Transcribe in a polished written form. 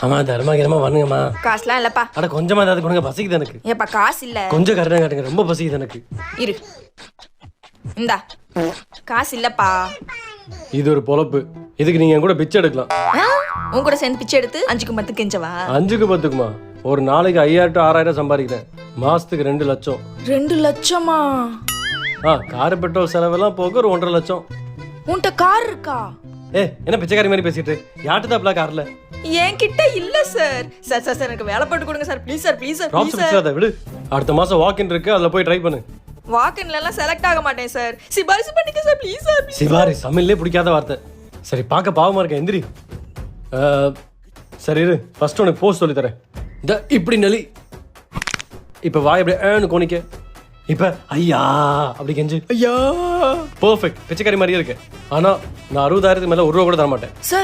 ஆமா தர்மாகிரமா பண்ணுங்கம்மா. காசுலாம் இல்லப்பா. அட கொஞ்சமா ஏதாவது கொடுங்க, பசிக்குது எனக்கு. ஏப்பா காசு இல்ல. கொஞ்சம் கரெக்டாக காட்டுங்க, ரொம்ப பசிக்குது எனக்கு. இரு இந்தா காசு இல்லப்பா. இது ஒரு பொழப்பு. இதுக்கு நீங்க என் கூட பிச்சை எடுக்கலாம். உன் கூட சேர்ந்து பிச்சை எடுத்து 5க்கு 10 கெஞ்சவா? 5க்கு 10க்குமா? ஒரு நாளைக்கு 5000 to 6000 சம்பாதிக்கிறேன். மாசத்துக்கு 2 லட்சம். 2 லட்சமா? கார் பெட்ரோல் செலவெல்லாம் போக ஒரு 1.5 லட்சம். உன்கிட்ட கார் இருக்கா? என்ன பிச்சைக்காரி மாதிரி பேசிட்டு யார்ட்டு தான் கார்ல? என்கிட்ட இல்ல சார். சார் சார் சார் எனக்கு வேலை போட்டு கொடுங்க sir, please sir, please sir, please sir. அதை விடு. அடுத்த மாசம் வாக்கின் இருக்கு, அதுல போய் ட்ரை பண்ணு. வாக்கின்ல எல்லாம் செலக்ட் ஆக மாட்டேன் சார். சிபாரிசு பண்ணிக்க சார், ப்ளீஸ் சார். சிபாரி சமையல்லே பிடிக்காத வார்த்தை. சரி பார்க்க பாவமா இருக்க, எந்திரி. சரி இரு, ஃபர்ஸ்ட் உனக்கு போஸ்ட் சொல்லி தரேன். இந்த இப்படி நெளி. இப்ப வாய் அப்படியே ஏன்னு கோணிக்க. இப்ப ஐயா அப்படி கெஞ்சு. ஐயா. பெர்ஃபெக்ட், பிச்சைக்காரி மாதிரியே இருக்கு. ஆனா நான் 60,000 மேல 1 ரூபா கூட தர மாட்டேன். சார்